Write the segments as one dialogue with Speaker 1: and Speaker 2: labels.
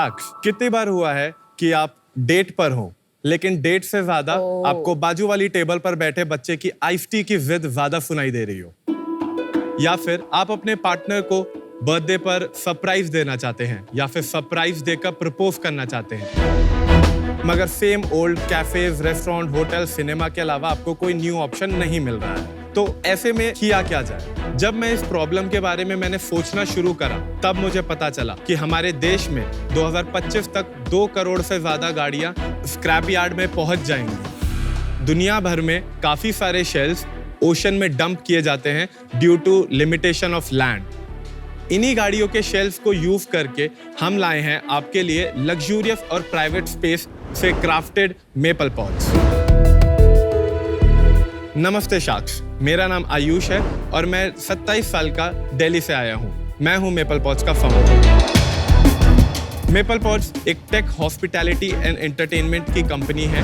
Speaker 1: Sacks, कितनी बार हुआ है कि आप डेट पर हो लेकिन डेट से ज्यादा आपको बाजू वाली टेबल पर बैठे बच्चे की आइस टी की जिद ज्यादा सुनाई दे रही हो, या फिर आप अपने पार्टनर को बर्थडे पर सरप्राइज देना चाहते हैं या फिर सरप्राइज देकर प्रपोज करना चाहते हैं, मगर same old cafes, restaurant, hotel, cinema के अलावा आपको कोई न्यू ऑप्शन नहीं मिल रहा है। तो ऐसे में किया क्या जाए? जब मैं इस प्रॉब्लम के बारे में मैंने सोचना शुरू करा, तब मुझे पता चला कि हमारे देश में 2025 तक 2 करोड़ से ज्यादा गाड़ियां स्क्रैप यार्ड में पहुंच जाएंगी। दुनिया भर में काफी सारे शेल्स ओशन में डंप किए जाते हैं due to limitation of land. इन्हीं गाड़ियों के शेल्फ को यूज करके हम लाए हैं आपके लिए लग्जूरियस और प्राइवेट स्पेस से क्राफ्टेड मेपल पॉड्स। नमस्ते शाक्स, मेरा नाम आयुष है और मैं 27 साल का दिल्ली से आया हूँ। मैं हूँ मेपल पॉड्स का फाउंडर। मेपल पॉड्स एक टेक, हॉस्पिटैलिटी एंड एंटरटेनमेंट की कंपनी है।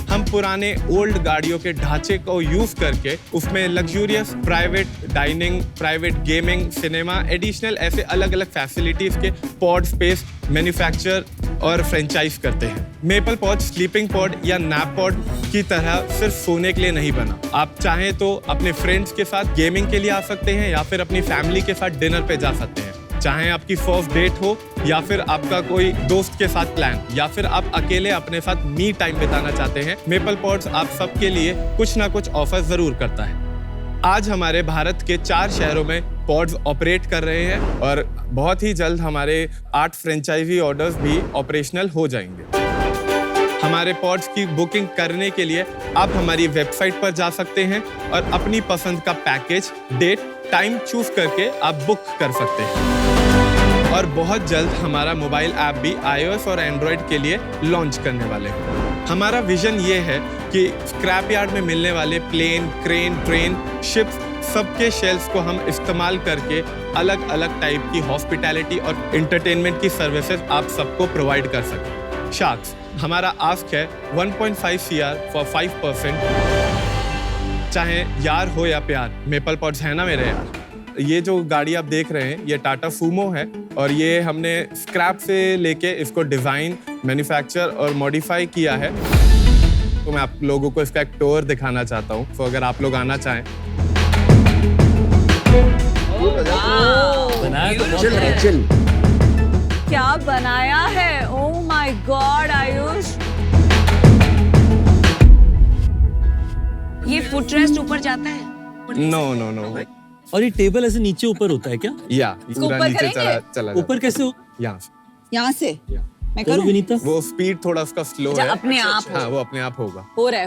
Speaker 1: हम पुराने ओल्ड गाड़ियों के ढांचे को यूज करके उसमें luxurious private dining, private gaming, cinema, additional ऐसे अलग अलग फैसिलिटीज के पॉड स्पेस मैन्युफैक्चर और फ्रेंचाइज करते हैं। मेपल पॉड स्लीपिंग पॉड या नैप पॉड की तरह सिर्फ सोने के लिए नहीं बना। आप चाहें तो अपने फ्रेंड्स के साथ गेमिंग के लिए आ सकते हैं या फिर अपनी फैमिली के साथ डिनर पे जा सकते हैं। चाहे आपकी फर्स्ट डेट हो या फिर आपका कोई दोस्त के साथ प्लान, या फिर आप अकेले अपने साथ मी टाइम बिताना चाहते हैं, मेपल पॉड्स आप सबके लिए कुछ ना कुछ ऑफर जरूर करता है। आज हमारे भारत के 4 शहरों में पॉड्स ऑपरेट कर रहे हैं और बहुत ही जल्द हमारे 8 फ्रेंचाइजी ऑर्डर्स भी ऑपरेशनल हो जाएंगे। हमारे पॉड्स की बुकिंग करने के लिए आप हमारी वेबसाइट पर जा सकते हैं और अपनी पसंद का पैकेज, डेट, टाइम चूज करके आप बुक कर सकते हैं। और बहुत जल्द हमारा मोबाइल ऐप भी iOS और एंड्रॉइड के लिए लॉन्च करने वाले हैं। हमारा विजन ये है कि स्क्रैप यार्ड में मिलने वाले प्लेन, क्रेन, ट्रेन, शिप्स, सबके शेल्स को हम इस्तेमाल करके अलग अलग टाइप की हॉस्पिटैलिटी और एंटरटेनमेंट की सर्विसेज आप सबको प्रोवाइड कर सकें। शाक्स, हमारा आस्क है 1.5 CR फॉर 5%। चाहे यार हो या प्यार, मेपल पॉड्स है ना मेरे यार। ये जो गाड़ी आप देख रहे हैं ये टाटा सूमो है और ये हमने स्क्रैप से लेके इसको डिज़ाइन, मैन्युफैक्चर और मॉडिफाई किया है। तो मैं आप लोगों को इसका एक टूर दिखाना चाहता हूँ, तो अगर आप लोग आना चाहें।
Speaker 2: चिल।
Speaker 3: क्या बनाया है? ओह माय गॉड आयुष, ये फुटरेस्ट ऊपर जाता है?
Speaker 1: नो।
Speaker 2: और ये टेबल ऐसे नीचे ऊपर होता है क्या?
Speaker 1: या पूरा नीचे चला
Speaker 2: ऊपर कैसे हो?
Speaker 3: यहाँ से मैं
Speaker 2: करूँ
Speaker 3: करूँ?
Speaker 2: विनीता?
Speaker 1: वो स्पीड थोड़ा उसका स्लो है।
Speaker 3: अपने आप
Speaker 1: हाँ, वो अपने आप होगा।
Speaker 3: हो रहा है।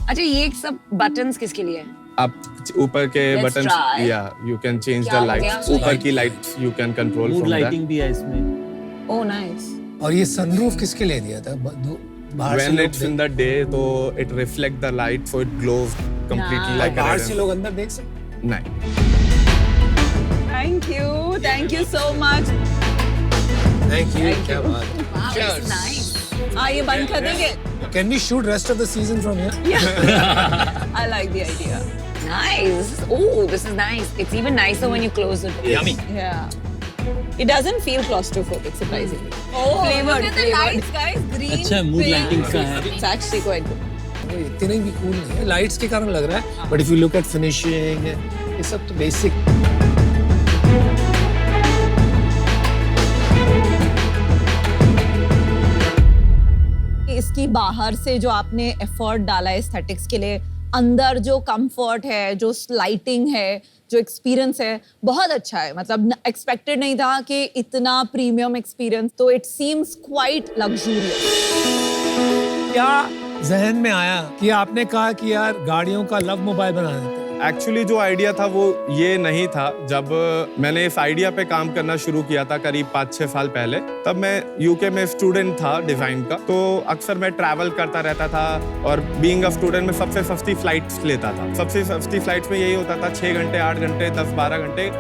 Speaker 3: अच्छा, ये सब बटन्स किसके लिए है?
Speaker 1: आप ऊपर के
Speaker 3: Let's
Speaker 1: बटन,
Speaker 3: try.
Speaker 1: या यू कैन चेंज
Speaker 3: क्या
Speaker 1: द
Speaker 3: हो
Speaker 1: लाइट।
Speaker 3: गया?
Speaker 1: ऊपर की light you can control
Speaker 2: mood
Speaker 1: from that.
Speaker 2: Lighting भी है इसमें।
Speaker 3: Oh nice.
Speaker 4: और ये सनरूफ किसके लिए दिया था? बाहर से
Speaker 1: When
Speaker 4: लोग
Speaker 1: it's in the day, तो it reflect the light, so it glows completely like a
Speaker 4: बाहर
Speaker 1: red.
Speaker 4: से लोग अंदर देख सकते?
Speaker 1: नहीं।
Speaker 3: Thank you so much.
Speaker 4: Thank you. क्या बात है।
Speaker 3: नाइस। हाँ, ये बंद कर देंगे?
Speaker 4: Can we shoot rest of the season from here?
Speaker 3: I like the idea. Nice. Oh, this is nice. It's even nicer when you close it.
Speaker 2: Yummy.
Speaker 3: Yeah. It doesn't feel claustrophobic, surprisingly. Oh,
Speaker 5: Look at the lights, guys. Green,
Speaker 2: अच्छा, mood
Speaker 5: pink.
Speaker 2: Lighting का है।
Speaker 3: It's actually quite good.
Speaker 4: वो इतने भी cool नहीं है, lights के कारण लग रहा है। But if you look at finishing, ये सब तो बेसिक।
Speaker 3: इसकी बाहर से जो आपने एफर्ट डाला है एस्थेटिक्स के लिए, अंदर जो कंफर्ट है, जो लाइटिंग है, जो एक्सपीरियंस है, बहुत अच्छा है। मतलब एक्सपेक्टेड नहीं था कि इतना प्रीमियम एक्सपीरियंस। तो इट सीम्स क्वाइट लग्जूरियस।
Speaker 4: क्या जहन में आया कि आपने कहा कि यार गाड़ियों का लव मोबाइल बना देते हैं?
Speaker 1: एक्चुअली जो आइडिया था वो ये नहीं था। जब मैंने इस आइडिया पे काम करना शुरू किया था करीब 5-6 साल पहले, तब मैं यूके में स्टूडेंट था डिजाइन का। तो अक्सर मैं ट्रैवल करता रहता था और बीइंग अ स्टूडेंट में सबसे सस्ती फ्लाइट्स लेता था। सबसे सस्ती फ्लाइट्स में यही होता था 6 घंटे, 8 घंटे, 10-12 घंटे,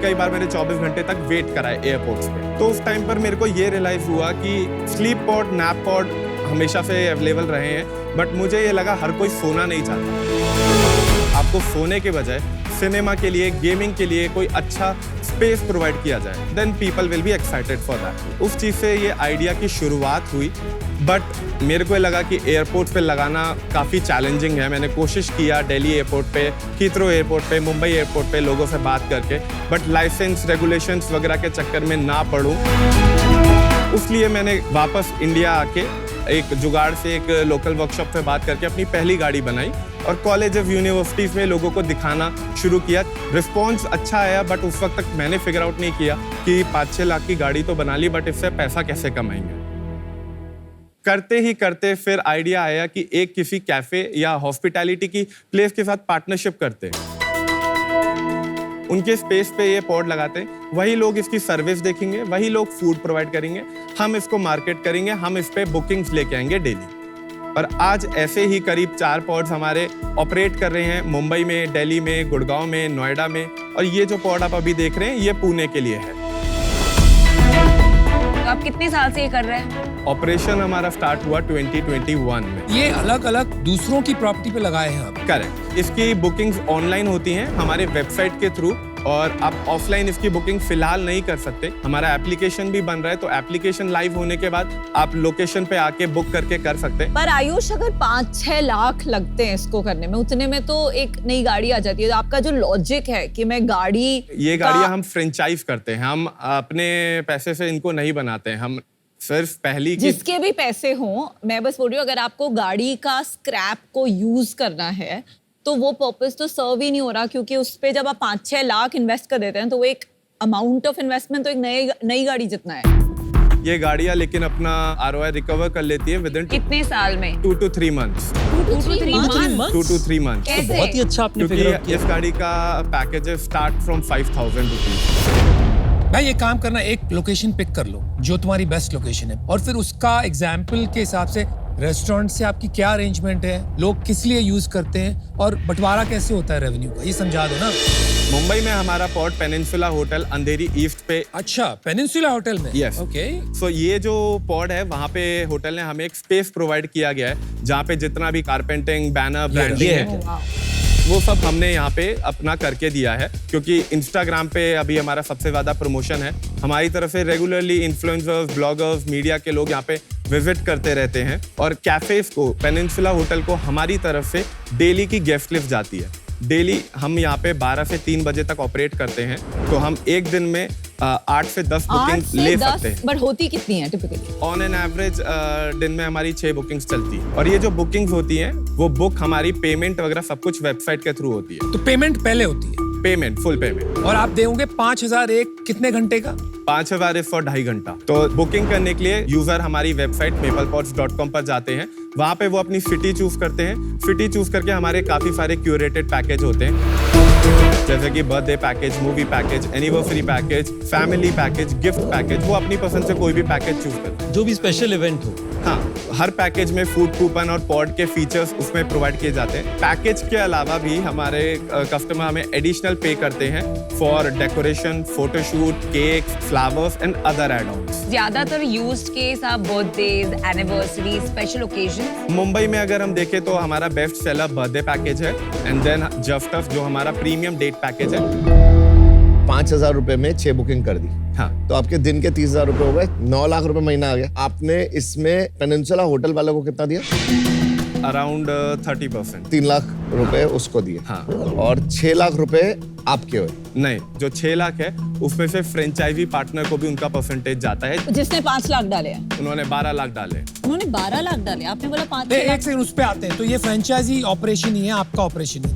Speaker 1: कई बार मैंने 24 घंटे तक वेट कराए एयरपोर्ट्स पे। तो उस टाइम पर मेरे को ये रियलाइज हुआ कि स्लीप पॉड, नैप पॉड हमेशा से अवेलेबल रहे हैं, बट मुझे ये लगा हर कोई सोना नहीं चाहता। आपको सोने के बजाय सिनेमा के लिए, गेमिंग के लिए कोई अच्छा स्पेस प्रोवाइड किया जाए, then people will be excited for that. उस चीज़ से ये आइडिया की शुरुआत हुई, बट मेरे को लगा कि एयरपोर्ट पे लगाना काफ़ी चैलेंजिंग है। मैंने कोशिश किया दिल्ली एयरपोर्ट पे, हीथ्रो एयरपोर्ट पे, मुंबई एयरपोर्ट पे लोगों से बात करके, बट लाइसेंस रेगुलेशंस वगैरह के चक्कर में ना पड़ूं, इसलिए मैंने वापस इंडिया आके एक जुगाड़ से एक लोकल वर्कशॉप पे बात करके अपनी पहली गाड़ी बनाई और कॉलेज ऑफ यूनिवर्सिटीज़ में लोगों को दिखाना शुरू किया। रिस्पॉन्स अच्छा आया, बट उस वक्त तक मैंने फिगर आउट नहीं किया कि 5-6 लाख की गाड़ी तो बना ली, बट इससे पैसा कैसे कमाएंगे। करते ही करते फिर आइडिया आया कि एक किसी कैफ़े या हॉस्पिटैलिटी की प्लेस के साथ पार्टनरशिप करते हैं, उनके स्पेस पे ये पॉड लगाते हैं, वही लोग इसकी सर्विस देखेंगे, वही लोग फूड प्रोवाइड करेंगे, हम इसको मार्केट करेंगे, हम इस पे बुकिंग्स लेके आएंगे डेली। और आज ऐसे ही करीब 4 पॉड्स हमारे ऑपरेट कर रहे हैं मुंबई में, दिल्ली में, गुड़गांव में, नोएडा में, और ये जो पॉड आप अभी देख रहे हैं ये पुणे के लिए है।
Speaker 5: तो आप कितने साल से ये कर रहे हैं?
Speaker 1: ऑपरेशन हमारा स्टार्ट हुआ 2021 में।
Speaker 4: ये अलग अलग दूसरों की प्रॉपर्टी पे लगाए हैं आप?
Speaker 1: करेक्ट। इसकी बुकिंग्स ऑनलाइन होती हैं हमारे वेबसाइट के थ्रू, और आप ऑफलाइन इसकी बुकिंग फिलहाल नहीं कर सकते। हमारा एप्लीकेशन भी बन रहा है, तो एप्लीकेशन लाइव होने के बाद आप लोकेशन पे आके बुक करके कर सकते हैं।
Speaker 3: पर आयुष, अगर 5-6 लाख लगते हैं इसको करने में, उतने में तो एक नई गाड़ी आ जाती है। तो आपका जो लॉजिक है कि मैं गाड़ी,
Speaker 1: ये गाड़ियां हम फ्रेंचाइज करते हैं, हम अपने पैसे से इनको नहीं बनाते हैं, हम सिर्फ पहली की
Speaker 3: जिसके भी पैसे हों। मैं बस बोल रही हूँ, अगर आपको गाड़ी का स्क्रैप को यूज करना है तो वो पर्पस तो सर्व ही नहीं हो रहा, क्योंकि उस पे जब आप 5-6 लाख इन्वेस्ट कर देते हैं तो वो एक अमाउंट ऑफ इन्वेस्टमेंट तो एक नई गाड़ी जितना है।
Speaker 1: ये गाड़ियां लेकिन अपना ROI रिकवर कर लेती है विद इन
Speaker 5: कितने साल में?
Speaker 1: 2 to 3 months।
Speaker 5: 2 to 3 months?
Speaker 1: 2 to 3 months।
Speaker 5: कैसे?
Speaker 2: बहुत ही अच्छा आपने फिगर आउट
Speaker 1: क्योंकि
Speaker 2: किया।
Speaker 1: इस गाड़ी का पैकेज स्टार्ट फ्रॉम 5,000 रुपीज।
Speaker 4: भाई, ये काम करना, एक लोकेशन पिक कर लो जो तुम्हारी बेस्ट लोकेशन है, और फिर उसका एग्जाम्पल के हिसाब से रेस्टोरेंट से आपकी क्या अरेंजमेंट है, लोग किस लिए यूज करते हैं, और बंटवारा कैसे होता है रेवेन्यू का, ये समझा दो ना।
Speaker 1: मुंबई में हमारा पॉड पेनिनसुला होटल अंधेरी ईस्ट पे।
Speaker 4: अच्छा, पेनिनसुला होटल में?
Speaker 1: Yes।
Speaker 4: ओके।
Speaker 1: सो ये जो पॉड है, वहाँ पे होटल ने हमें एक स्पेस प्रोवाइड किया गया है जहाँ पे जितना भी कारपेंटिंग, बैनर, ब्रांडिंग है, वो सब हमने यहाँ पे अपना करके दिया है। क्योंकि इंस्टाग्राम पे अभी हमारा सबसे ज़्यादा प्रमोशन है, हमारी तरफ से रेगुलरली इन्फ्लुएंसर्स, ब्लॉगर्स, मीडिया के लोग यहाँ पे विजिट करते रहते हैं, और कैफेज को, पेनिनसुला होटल को हमारी तरफ से डेली की गेस्ट लिस्ट जाती है। डेली हम यहाँ पे 12 से 3 बजे तक ऑपरेट करते हैं, तो हम एक दिन में 8 से 10 बुकिंग ले सकते हैं।
Speaker 3: बट होती कितनी है टिपिकली?
Speaker 1: ऑन एन एवरेज दिन में हमारी 6 बुकिंग्स चलती है, और ये जो बुकिंग्स होती हैं वो बुक हमारी पेमेंट वगैरह सब कुछ वेबसाइट के थ्रू होती है।
Speaker 4: तो पेमेंट पहले होती है?
Speaker 1: Payment, full payment.
Speaker 4: और आप देंगे 5,000 एक कितने घंटे का?
Speaker 1: 5,000 फॉर 2.5 घंटा। तो बुकिंग करने के लिए यूजर हमारी वेबसाइट maplepods.com पर जाते हैं, वहाँ पे वो अपनी सिटी चूज करते हैं। सिटी चूज करके हमारे काफी सारे क्यूरेटेड पैकेज होते हैं, जैसे कि birthday package, movie package, anniversary package, family package, gift package. वो अपनी पसंद से कोई भी पैकेज चूज करते हैं,
Speaker 2: जो भी स्पेशल इवेंट हो।
Speaker 1: हाँ, हर पैकेज में फूड कूपन और पॉड के फीचर्स उसमें प्रोवाइड किए जाते हैं। पैकेज के अलावा भी हमारे कस्टमर हमें एडिशनल पे करते हैं for decoration, photoshoot, cake, flowers and other add ons.
Speaker 5: ज्यादातर यूज्ड केस आप birthdays, anniversary, special occasion.
Speaker 1: Mumbai में अगर हम देखें तो हमारा बेस्ट सेलर बर्थडे पैकेज है, एंड देन जस्टफ जो हमारा प्रीमियम डेट पैकेज है।
Speaker 6: 5,000 रुपए में 6 बुकिंग कर दी,
Speaker 1: हाँ,
Speaker 6: तो आपके दिन के 30,000 रुपए हो गए, 9 लाख रुपए महीना आ गया। आपने इसमें पेनिनसुला होटल वालों को कितना दिया?
Speaker 1: अराउंड 30%।
Speaker 6: 3 लाख रुपए उसको दिए,
Speaker 1: हाँ।
Speaker 6: और 6 लाख रुपए आपके हुए।
Speaker 1: नहीं, जो 6 लाख है उसमें से फ्रेंचाइजी पार्टनर को भी उनका परसेंटेज जाता है।
Speaker 3: जिसने 5 लाख डाले हैं,
Speaker 1: उन्होंने 12 लाख डाले।
Speaker 3: उन्होंने 12 लाख डाले, आपने बोला 5
Speaker 4: एक
Speaker 3: लाख।
Speaker 4: सेकंड, उस पे आते हैं। तो ये फ्रेंचाइजी ऑपरेशन ही है, आपका ऑपरेशन ही।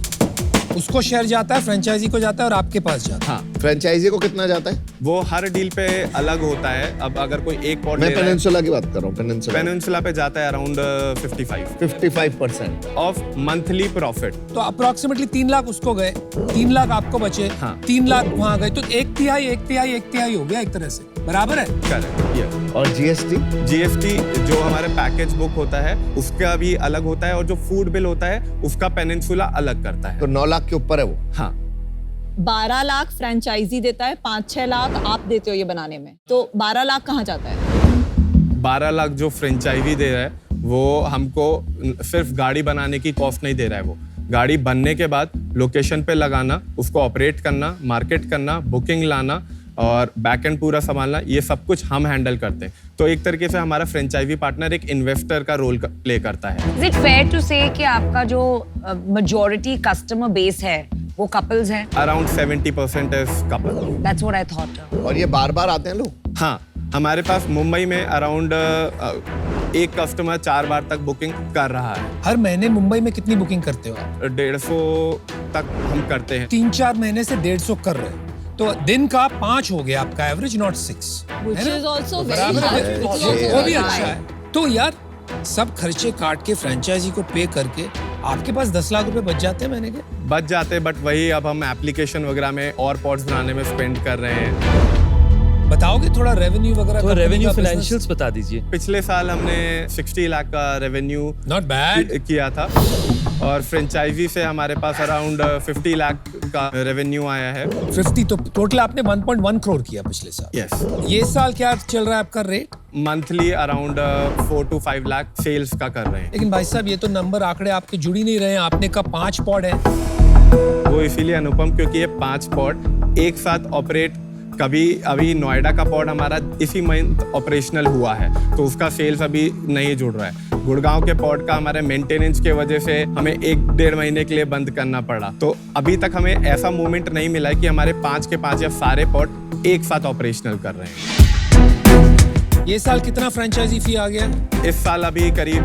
Speaker 4: उसको शेयर जाता है, फ्रेंचाइजी को जाता है, और आपके पास जाता है।
Speaker 1: हाँ,
Speaker 6: फ्रेंचाइजी को कितना जाता है?
Speaker 1: वो हर डील पे अलग होता है। अब अगर कोई एक पॉड
Speaker 6: मैं
Speaker 1: ले रहा है,
Speaker 6: पेनिनसुला की बात कर रहा हूँ।
Speaker 1: पेनिनसुला पे जाता है अराउंड
Speaker 6: 55%
Speaker 1: ऑफ मंथली प्रॉफिट।
Speaker 4: तो अप्रोक्सीमेटली 3 लाख उसको गए, 3 लाख आपको बचे,
Speaker 1: हाँ।
Speaker 4: 3 लाख वहां गए, तो 1/3 हो गया एक तरह से, बराबर है?
Speaker 1: Correct, yes.
Speaker 6: और जीएसटी
Speaker 1: जो हमारे पैकेज बुक होता है उसका भी अलग होता है, और जो फूड बिल होता है उसका पेनिनसुला अलग करता है।
Speaker 6: तो 9 लाख के ऊपर है वो।
Speaker 1: हाँ,
Speaker 3: 12 लाख फ्रेंचाइजी देता है, 5-6 लाख आप देते हो ये बनाने में, तो 12 लाख कहाँ जाता है?
Speaker 1: 12 लाख जो फ्रेंचाइजी दे रहा है वो हमको सिर्फ गाड़ी बनाने की कॉस्ट नहीं दे रहा है, गाड़ी बनने के बाद लोकेशन पे लगाना, उसको ऑपरेट करना, मार्केट करना, बुकिंग लाना और बैक एंड पूरा संभालना, ये सब कुछ हम हैंडल करते हैं। तो एक तरीके से हमारा फ्रेंचाइजी पार्टनर एक इन्वेस्टर का रोल प्ले करता है।
Speaker 5: Is it fair to say कि आपका जो majority customer base है वो couples हैं?
Speaker 1: Around 70% is couple.
Speaker 5: That's what I thought.
Speaker 6: और ये बार बार आते हैं लोग?
Speaker 1: हाँ, हमारे पास मुंबई में अराउंड एक कस्टमर 4 बार तक बुकिंग कर रहा है।
Speaker 4: हर महीने मुंबई में कितनी बुकिंग करते हो आप?
Speaker 1: 150 तक हम करते हैं।
Speaker 4: 3-4 महीने से 150 कर रहे हो, तो दिन का 5 हो गया आपका average, not 6,
Speaker 3: Which is also very
Speaker 4: बराबर
Speaker 3: high.
Speaker 4: है,
Speaker 3: Which is also
Speaker 4: वो भी
Speaker 3: very
Speaker 4: अच्छा
Speaker 3: high.
Speaker 4: है। तो यार सब खर्चे काट के फ्रेंचाइजी को पे करके आपके पास 10 लाख रुपए बच जाते हैं महीने के।
Speaker 1: बच जाते, बट वही अब हम एप्लीकेशन वगैरह में और पॉड्स बनाने में स्पेंड कर रहे हैं।
Speaker 4: बताओगे थोड़ा रेवेन्यू वगैरह?
Speaker 2: तो रेवेन्यू फाइनेंशियल्स बता दीजिए।
Speaker 1: पिछले साल हमने 60 लाख का रेवेन्यू
Speaker 4: नॉट बैड।
Speaker 1: किया था और फ्रेंचाइजी से हमारे पास अराउंड 50 लाख का रेवेन्यू आया है।
Speaker 4: 50, तो टोटल आपने 1.1 करोड़ किया पिछले साल।
Speaker 1: यस,
Speaker 4: ये साल क्या चल रहा है आपका rate?
Speaker 1: Monthly around 4 to 5 lakh sales का कर रहे हैं।
Speaker 4: लेकिन भाई साहब ये तो नंबर आंकड़े आपके जुड़ ही नहीं रहे हैं। आपने कहा 5 पॉड है।
Speaker 1: वो इसीलिए अनुपम क्योंकि ये 5 पॉड एक साथ ऑपरेट, कभी अभी नोएडा का पॉड हमारा इसी मंथ ऑपरेशनल हुआ है तो उसका सेल्स अभी नहीं जुड़ रहा है। गुड़गांव के पॉड का हमारे मेंटेनेंस के वजह से हमें 1-1.5 महीने के लिए बंद करना पड़ा। तो अभी तक हमें ऐसा मोमेंट नहीं मिला है कि हमारे 5 के 5 या सारे पॉड एक साथ ऑपरेशनल कर रहे हैं।
Speaker 4: ये साल कितना फ्रेंचाइजी फी आ गया?
Speaker 1: इस साल अभी करीब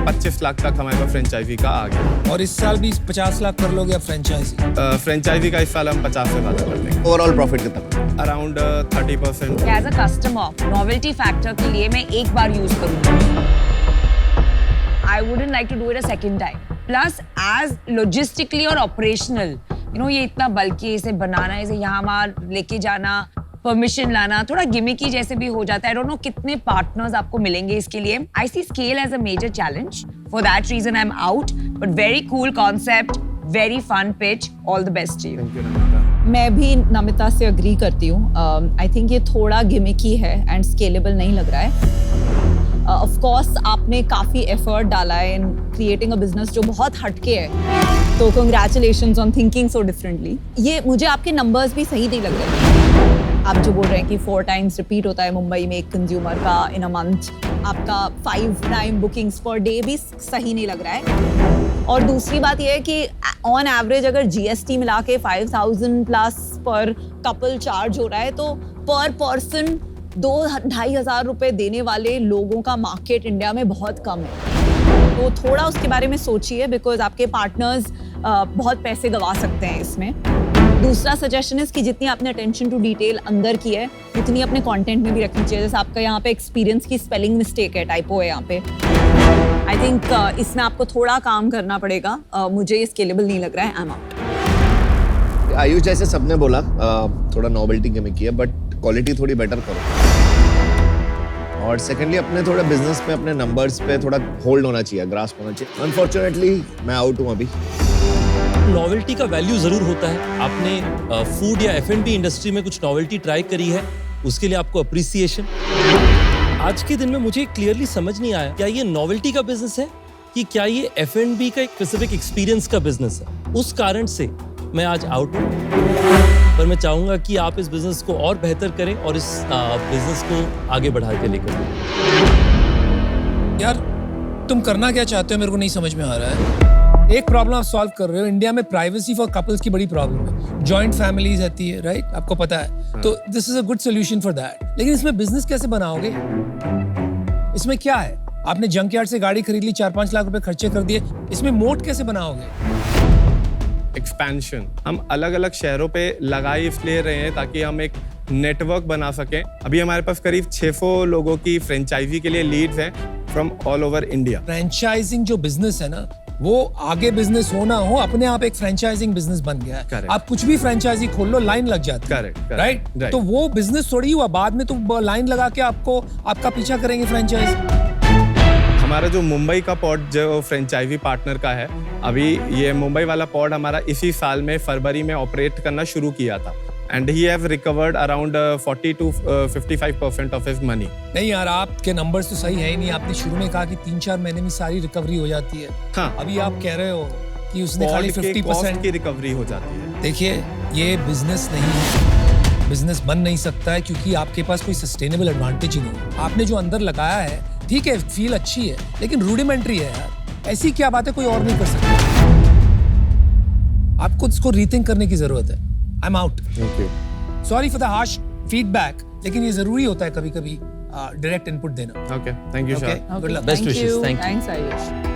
Speaker 1: 25 लाख तक हमारे पास फ्रेंचाइजी का आ गया।
Speaker 4: और इस साल भी 50 लाख कर लोगे आप फ्रेंचाइजी?
Speaker 1: फ्रेंचाइजी का इस साल हम 50 से ज़्यादा कर लेंगे।
Speaker 6: ओवरऑल प्रॉफिट कितना?
Speaker 1: Around 30%।
Speaker 5: As a customer, novelty factor के लिए मैं एक बार यूज करूँगी। I wouldn't like to do it a second time. Plus, as logistically और operational, ये इतना बल्कि इसे बनाना, इसे यहाँ वहाँ लेके जाना, परमिशन लाना थोड़ा गिमिकी जैसे भी हो जाता है। I don't know कितने पार्टनर्स आपको मिलेंगे इसके लिए। I see scale as a major challenge. For that reason, I'm out. But very cool concept, very fun pitch. All the best to you.
Speaker 1: Thank you, Namita.
Speaker 3: मैं भी नमिता से agree करती हूँ। आई थिंक ये थोड़ा गिमिकी है and scalable नहीं लग रहा है। ऑफ कोर्स आपने काफ़ी एफर्ट डाला है इन क्रिएटिंग अ बिजनेस जो बहुत हटके है, तो congratulations on thinking so differently. ये मुझे आपके नंबर्स भी सही नहीं लग रहे। आप जो बोल रहे हैं कि 4 times रिपीट होता है मुंबई में एक कंज्यूमर का इन अ मंथ, आपका 5 time बुकिंग्स पर डे भी सही नहीं लग रहा है। और दूसरी बात यह है कि ऑन एवरेज अगर जीएसटी मिला के 5,000 प्लस पर कपल चार्ज हो रहा है तो पर पर्सन 2-2.5 हज़ार रुपए देने वाले लोगों का मार्केट इंडिया में बहुत कम है। तो थोड़ा उसके बारे में सोचिए, बिकॉज आपके पार्टनर्स बहुत पैसे गंवा सकते हैं इसमें। दूसरा सजेशन है कि जितनी आपने अटेंशन टू डिटेल अंदर की है उतनी अपने कंटेंट में भी रखनी चाहिए। जैसे आपका यहाँ पे एक्सपीरियंस की स्पेलिंग मिस्टेक है, टाइपो है यहाँ पे। आई थिंक इसमें आपको थोड़ा काम करना पड़ेगा। मुझे ये स्केलेबल नहीं लग रहा है। I am out.
Speaker 6: आयुष जैसे सबने बोला थोड़ा नॉवेल्टी गिमिक की है, बट क्वालिटी थोड़ी बेटर करो। और सेकेंडली अपने थोड़ा बिजनेस पे अपने नंबर्स पे थोड़ा होल्ड होना चाहिए, ग्रास्प होना चाहिए। अनफॉर्चुनेटली मैं आउट हूँ अभी।
Speaker 2: नॉवेल्टी का वैल्यू जरूर होता है। आपने फूड या F&B इंडस्ट्री में कुछ नॉवेल्टी ट्राई करी है, उसके लिए आपको अप्रिसिएशन। आज के दिन में मुझे क्लियरली समझ नहीं आया क्या ये नॉवेल्टी का बिजनेस है कि क्या ये F&B का एक स्पेसिफिक एक्सपीरियंस का बिजनेस है। उस कारण से मैं आज आउट हूँ, पर मैं चाहूंगा कि आप इस बिजनेस को और बेहतर करें और इस बिजनेस को आगे बढ़ा के लेकर
Speaker 4: यार तुम करना क्या चाहते हो मेरे को नहीं समझ में आ रहा है। एक प्रॉब्लम आप सॉल्व कर रहे हो। इंडिया में प्राइवेसी फॉर कपल्स की बड़ी प्रॉब्लम है। जॉइंट फैमिलीज रहती है, राइट? आपको पता है। तो this is a good solution for that. लेकिन इसमें बिजनेस कैसे बनाओगे? इसमें क्या है? आपने जंकयार्ड से गाड़ी खरीद ली, 4-5 लाख रुपए खर्चे कर दिए, इसमें मोट कैसे बनाओगे?
Speaker 1: एक्सपेंशन हम अलग अलग शहरों पे लगाए इसलिए रहे हैं ताकि हम एक नेटवर्क बना सकें। अभी हमारे पास करीब 600 लोगों की फ्रेंचाइजी के लिए लीड्स हैं from all over India.
Speaker 4: Franchising जो बिजनेस है ना, वो आगे बिजनेस हो ना हो, अपने आप एक फ्रेंचाइजिंग बिजनेस बन गया है।
Speaker 1: Correct.
Speaker 4: आप कुछ भी फ्रेंचाइजी खोल लो, लाइन लग जाती है।
Speaker 1: Correct.
Speaker 4: राइट? तो वो बिजनेस थोड़ी हुआ, बाद में तो लाइन लगा के आपका पीछा करेंगे फ्रेंचाइज।
Speaker 1: हमारा जो मुंबई का पॉड जो फ्रेंचाइजी पार्टनर का है, अभी ये मुंबई वाला पॉड हमारा इसी साल में फरवरी में ऑपरेट करना शुरू किया था and he have recovered around 40 to 55% of his money.
Speaker 4: नहीं यार, आपके नंबर्स तो सही है ही नहीं। आपने शुरू में कहा कि 3-4 महीने में सारी रिकवरी हो जाती है।
Speaker 1: हाँ।
Speaker 4: अभी आप कह रहे हो कि उसने खाली
Speaker 1: पॉड के कॉस्ट
Speaker 4: 50%।
Speaker 1: की रिकवरी हो जाती है।
Speaker 4: देखिए, ये बिजनेस नहीं है, बिजनेस बन नहीं सकता है क्योंकि आपके पास कोई सस्टेनेबल एडवांटेज ही नहीं है। आपने जो अंदर लगाया है, ठीक है, फील अच्छी है, लेकिन रूडिमेंट्री है यार। ऐसी क्या बात है, कोई और नहीं कर सकता। आपको इसको रीथिंक करने की जरूरत है। I am out.
Speaker 1: Thank you.
Speaker 4: Sorry for the harsh feedback, लेकिन ये जरूरी होता है कभी-कभी डायरेक्ट इनपुट देना।
Speaker 1: Okay, thank you
Speaker 4: Okay?
Speaker 1: Sir.
Speaker 4: Good luck.
Speaker 2: Best wishes. Thank you.
Speaker 3: Thanks, Ayush.